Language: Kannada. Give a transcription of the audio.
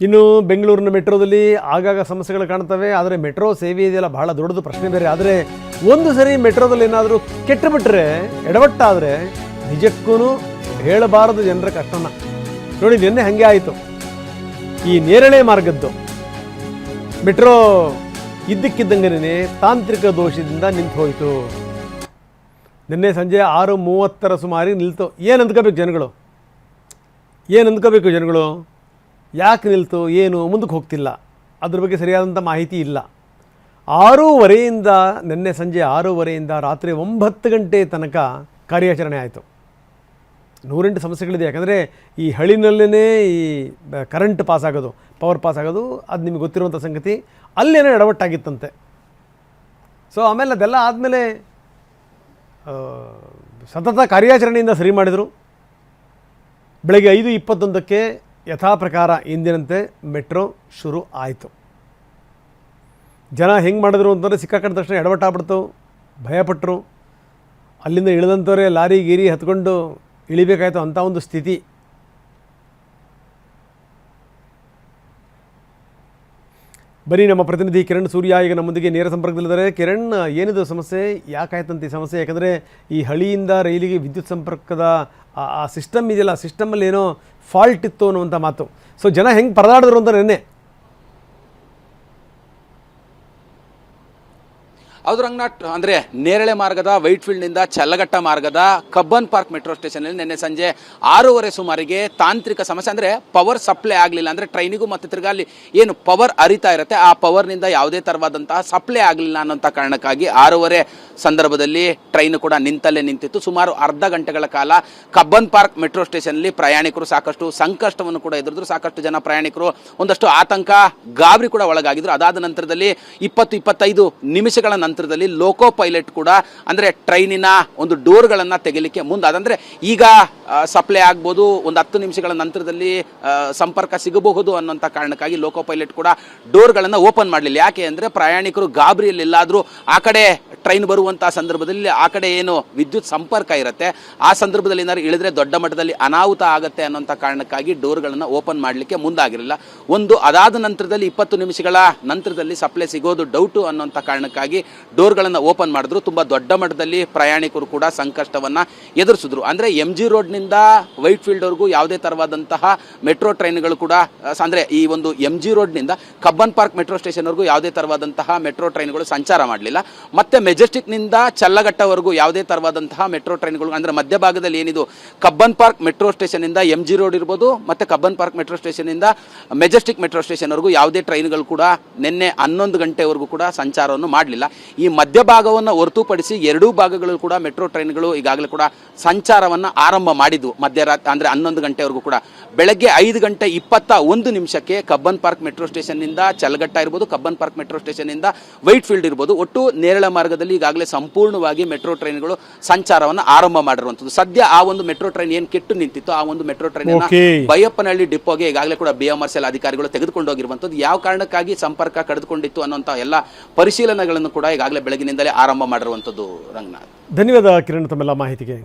ಇನ್ನು ಬೆಂಗಳೂರಿನ ಮೆಟ್ರೋದಲ್ಲಿ ಆಗಾಗ ಸಮಸ್ಯೆಗಳು ಕಾಣ್ತವೆ. ಆದರೆ ಮೆಟ್ರೋ ಸೇವೆ ಇದೆಯಲ್ಲ ಬಹಳ ದೊಡ್ಡದು ಪ್ರಶ್ನೆ ಬೇರೆ. ಆದರೆ ಒಂದು ಸರಿ ಮೆಟ್ರೋದಲ್ಲಿ ಏನಾದರೂ ಕೆಟ್ಟುಬಿಟ್ರೆ, ಎಡವಟ್ಟಾದರೆ ನಿಜಕ್ಕೂ ಹೇಳಬಾರದು ಜನರ ಕಷ್ಟನ. ನೋಡಿ, ನಿನ್ನೆ ಹಾಗೆ ಆಯಿತು. ಈ ನೇರಳೆ ಮಾರ್ಗದ್ದು ಮೆಟ್ರೋ ಇದ್ದಕ್ಕಿದ್ದಂಗೆ ತಾಂತ್ರಿಕ ದೋಷದಿಂದ ನಿಂತು ಹೋಯಿತು. ನಿನ್ನೆ ಸಂಜೆ 6:30 ಸುಮಾರಿಗೆ ನಿಲ್ತು. ಏನು ಅಂದ್ಕೋಬೇಕು ಜನಗಳು? ಯಾಕೆ ನಿಲ್ತು, ಏನು ಮುಂದಕ್ಕೆ ಹೋಗ್ತಿಲ್ಲ, ಅದ್ರ ಬಗ್ಗೆ ಸರಿಯಾದಂಥ ಮಾಹಿತಿ ಇಲ್ಲ. 6:30 ನಿನ್ನೆ ಸಂಜೆ 6:30 ರಾತ್ರಿ 9 ಗಂಟೆ ತನಕ ಕಾರ್ಯಾಚರಣೆ ಆಯಿತು. 108 ಸಮಸ್ಯೆಗಳಿದೆ. ಯಾಕಂದರೆ ಈ ಹಳಿನಲ್ಲೇ ಈ ಕರೆಂಟ್ ಪಾಸ್ ಆಗೋದು, ಪವರ್ ಪಾಸ್ ಆಗೋದು, ಅದು ನಿಮಗೆ ಗೊತ್ತಿರುವಂಥ ಸಂಗತಿ. ಅಲ್ಲೇನೋ ಎಡವಟ್ಟಾಗಿತ್ತಂತೆ. ಸೊ ಆಮೇಲೆ ಅದೆಲ್ಲ ಆದಮೇಲೆ ಸತತ ಕಾರ್ಯಾಚರಣೆಯಿಂದ ಸರಿ ಮಾಡಿದರು. ಬೆಳಗ್ಗೆ 5:21ಕ್ಕೆ ಯಥಾ ಪ್ರಕಾರ ಎಂದಿನಂತೆ ಮೆಟ್ರೋ ಶುರು ಆಯಿತು. ಜನ ಹೆಂಗೆ ಮಾಡಿದ್ರು ಅಂತಂದರೆ, ಸಿಕ್ಕಾಕೊಂಡ ತಕ್ಷಣ ಎಡವಟ್ಟಾಗ್ಬಿಡ್ತು, ಭಯಪಟ್ಟರು. ಅಲ್ಲಿಂದ ಇಳಿದಂಥವರೇ ಲಾರಿ ಗೀರಿ ಹತ್ಕೊಂಡು ಇಳಿಬೇಕಾಯ್ತು, ಅಂಥ ಒಂದು ಸ್ಥಿತಿ. ಬರೀ ನಮ್ಮ ಪ್ರತಿನಿಧಿ ಕಿರಣ್ ಸೂರ್ಯ ಈಗ ನಮ್ಮೊಂದಿಗೆ ನೇರ ಸಂಪರ್ಕದಲ್ಲಿದ್ದಾರೆ. ಕಿರಣ್, ಏನಿದು ಸಮಸ್ಯೆ, ಯಾಕಾಯ್ತಂತ ಈ ಸಮಸ್ಯೆ? ಯಾಕಂದರೆ ಈ ಹಳಿಯಿಂದ ರೈಲಿಗೆ ವಿದ್ಯುತ್ ಸಂಪರ್ಕದ ಆ ಸಿಸ್ಟಮ್ ಇದೆಯಲ್ಲ, ಆ ಸಿಸ್ಟಮಲ್ಲಿ ಏನೋ ಫಾಲ್ಟ್ ಇತ್ತು ಅನ್ನುವಂಥ ಮಾತು. ಸೊ ಜನ ಹೆಂಗೆ ಪರದಾಡಿದ್ರು ಅಂತ ನೆನ್ನೆ. ಹೌದು ರಂಗನಾಥ್, ಅಂದರೆ ನೇರಳೆ ಮಾರ್ಗದ ವೈಟ್ಫೀಲ್ಡ್ನಿಂದ ಚಲ್ಲಘಟ್ಟ ಮಾರ್ಗದ ಕಬ್ಬನ್ ಪಾರ್ಕ್ ಮೆಟ್ರೋ ಸ್ಟೇಷನಲ್ಲಿ ನಿನ್ನೆ ಸಂಜೆ 6:30 ಸುಮಾರಿಗೆ ತಾಂತ್ರಿಕ ಸಮಸ್ಯೆ, ಅಂದರೆ ಪವರ್ ಸಪ್ಲೈ ಆಗಲಿಲ್ಲ. ಅಂದರೆ ಟ್ರೈನಿಗೂ ಮತ್ತು ತಿರ್ಗಾ ಅಲ್ಲಿ ಏನು ಪವರ್ ಹರಿತಾ ಇರುತ್ತೆ, ಆ ಪವರ್ನಿಂದ ಯಾವುದೇ ಥರವಾದಂತಹ ಸಪ್ಲೈ ಆಗಲಿಲ್ಲ ಅನ್ನೋಂಥ ಕಾರಣಕ್ಕಾಗಿ 6:30 ಸಂದರ್ಭದಲ್ಲಿ ಟ್ರೈನು ಕೂಡ ನಿಂತಲ್ಲೇ ನಿಂತಿತ್ತು. ಸುಮಾರು ಅರ್ಧ ಗಂಟೆಗಳ ಕಾಲ ಕಬ್ಬನ್ ಪಾರ್ಕ್ ಮೆಟ್ರೋ ಸ್ಟೇಷನ್ನಲ್ಲಿ ಪ್ರಯಾಣಿಕರು ಸಾಕಷ್ಟು ಸಂಕಷ್ಟವನ್ನು ಕೂಡ ಎದುರಿದ್ರು. ಸಾಕಷ್ಟು ಜನ ಪ್ರಯಾಣಿಕರು ಒಂದಷ್ಟು ಆತಂಕ, ಗಾಬರಿ ಕೂಡ ಒಳಗಾಗಿದ್ರು. ಅದಾದ ನಂತರದಲ್ಲಿ 20-25 ನಿಮಿಷಗಳ ನಂತರದಲ್ಲಿ ಲೋಕೋ ಪೈಲಟ್ ಕೂಡ, ಅಂದರೆ ಟ್ರೈನಿನ ಒಂದು ಡೋರ್ಗಳನ್ನು ತೆಗಿಲಿಕ್ಕೆ ಮುಂದಾದಂದರೆ ಈಗ ಸಪ್ಲೈ ಆಗ್ಬೋದು, ಒಂದು 10 ನಿಮಿಷಗಳ ನಂತರದಲ್ಲಿ ಸಂಪರ್ಕ ಸಿಗಬಹುದು ಅನ್ನೋಂಥ ಕಾರಣಕ್ಕಾಗಿ ಲೋಕೋ ಪೈಲಟ್ ಕೂಡ ಡೋರ್ಗಳನ್ನು ಓಪನ್ ಮಾಡಲಿಲ್ಲ. ಯಾಕೆ ಅಂದರೆ ಪ್ರಯಾಣಿಕರು ಗಾಬರಿಯಲ್ಲಿ ಎಲ್ಲಾದರೂ ಆ ಕಡೆ ಟ್ರೈನ್ ಬರುವಂಥ ಸಂದರ್ಭದಲ್ಲಿ ಆ ಕಡೆ ಏನು ವಿದ್ಯುತ್ ಸಂಪರ್ಕ ಇರುತ್ತೆ, ಆ ಸಂದರ್ಭದಲ್ಲಿ ಏನಾದ್ರು ಇಳಿದ್ರೆ ದೊಡ್ಡ ಮಟ್ಟದಲ್ಲಿ ಅನಾಹುತ ಆಗುತ್ತೆ ಅನ್ನೋಂಥ ಕಾರಣಕ್ಕಾಗಿ ಡೋರ್ಗಳನ್ನು ಓಪನ್ ಮಾಡಲಿಕ್ಕೆ ಮುಂದಾಗಿರಲಿಲ್ಲ. ಅದಾದ ನಂತರದಲ್ಲಿ 20 ನಿಮಿಷಗಳ ನಂತರದಲ್ಲಿ ಸಪ್ಲೈ ಸಿಗೋದು ಡೌಟು ಅನ್ನೋಂಥ ಕಾರಣಕ್ಕಾಗಿ ಡೋರ್ಗಳನ್ನು ಓಪನ್ ಮಾಡಿದ್ರು. ತುಂಬ ದೊಡ್ಡ ಮಟ್ಟದಲ್ಲಿ ಪ್ರಯಾಣಿಕರು ಕೂಡ ಸಂಕಷ್ಟವನ್ನು ಎದುರಿಸಿದ್ರು. ಅಂದರೆ MG ರೋಡ್ನಿಂದ ವೈಟ್ಫೀಲ್ಡ್ವರೆಗೂ ಯಾವುದೇ ಥರವಾದಂತಹ ಮೆಟ್ರೋ ಟ್ರೈನ್ಗಳು ಕೂಡ, ಅಂದರೆ ಈ ಒಂದು MG ರೋಡ್ನಿಂದ ಕಬ್ಬನ್ ಪಾರ್ಕ್ ಮೆಟ್ರೋ ಸ್ಟೇಷನ್ವರೆಗೂ ಯಾವುದೇ ಥರವಾದಂತಹ ಮೆಟ್ರೋ ಟ್ರೈನ್ಗಳು ಸಂಚಾರ ಮಾಡಲಿಲ್ಲ. ಮತ್ತು ಮೆಜೆಸ್ಟಿಕ್ನಿಂದ ಚಲ್ಲಘಟ್ಟವರೆಗೂ ಯಾವುದೇ ಥರವಾದಂತಹ ಮೆಟ್ರೋ ಟ್ರೈನ್ಗಳು, ಅಂದರೆ ಮಧ್ಯಭಾಗದಲ್ಲಿ ಏನಿದು ಕಬ್ಬನ್ ಪಾರ್ಕ್ ಮೆಟ್ರೋ ಸ್ಟೇಷನಿಂದ MG ರೋಡ್ ಇರ್ಬೋದು, ಮತ್ತು ಕಬ್ಬನ್ ಪಾರ್ಕ್ ಮೆಟ್ರೋ ಸ್ಟೇಷನಿಂದ ಮೆಜೆಸ್ಟಿಕ್ ಮೆಟ್ರೋ ಸ್ಟೇಷನ್ವರೆಗೂ ಯಾವುದೇ ಟ್ರೈನ್ಗಳು ಕೂಡ ನಿನ್ನೆ 11 ಗಂಟೆವರೆಗೂ ಕೂಡ ಸಂಚಾರವನ್ನು ಮಾಡಲಿಲ್ಲ. ಈ ಮಧ್ಯಭಾಗವನ್ನು ಹೊರತುಪಡಿಸಿ ಎರಡೂ ಭಾಗಗಳು ಕೂಡ ಮೆಟ್ರೋ ಟ್ರೈನ್ಗಳು ಈಗಾಗಲೇ ಕೂಡ ಸಂಚಾರವನ್ನು ಆರಂಭ ಮಾಡಿದ್ವು. ಮಧ್ಯರಾತ್ರಿ ಅಂದರೆ 11 ಗಂಟೆವರೆಗೂ ಕೂಡ. ಬೆಳಗ್ಗೆ 5:21 ಕಬ್ಬನ್ ಪಾರ್ಕ್ ಮೆಟ್ರೋ ಸ್ಟೇಷನ್ನಿಂದ ಚಲ್ಲಘಟ್ಟ ಇರ್ಬೋದು, ಕಬ್ಬನ್ ಪಾರ್ಕ್ ಮೆಟ್ರೋ ಸ್ಟೇಷನ್ನಿಂದ ವೈಟ್ಫೀಲ್ಡ್ ಇರ್ಬೋದು, ಒಟ್ಟು ನೇರಳೆ ಮಾರ್ಗದಲ್ಲಿ ಈಗಾಗಲೇ ಸಂಪೂರ್ಣವಾಗಿ ಮೆಟ್ರೋ ಟ್ರೈನ್ಗಳು ಸಂಚಾರವನ್ನು ಆರಂಭ ಮಾಡಿರುವಂಥದ್ದು. ಸದ್ಯ ಆ ಒಂದು ಮೆಟ್ರೋ ಟ್ರೈನ್ ಏನು ಕೆಟ್ಟು ನಿಂತಿತ್ತು, ಆ ಒಂದು ಮೆಟ್ರೋ ಟ್ರೈನ್ ಬೈಯಪ್ಪನಹಳ್ಳಿ ಡಿಪೋಗೆ ಈಗಾಗಲೇ ಕೂಡ BMRCL ಅಧಿಕಾರಿಗಳು ತೆಗೆದುಕೊಂಡು ಹೋಗಿರುವಂಥದ್ದು. ಯಾವ ಕಾರಣಕ್ಕಾಗಿ ಸಂಪರ್ಕ ಕಳೆದುಕೊಂಡಿತ್ತು ಅನ್ನೋಂಥ ಎಲ್ಲ ಪರಿಶೀಲನೆಗಳನ್ನು ಕೂಡ ಈಗಾಗಲೇ ಬೆಳಗಿನಿಂದಲೇ ಆರಂಭ ಮಾಡಿರುವಂಥದ್ದು. ರಂಗನಾಥ್, ಧನ್ಯವಾದ ಕಿರಣ್ ತಮ್ಮೆಲ್ಲ ಮಾಹಿತಿಗೆ.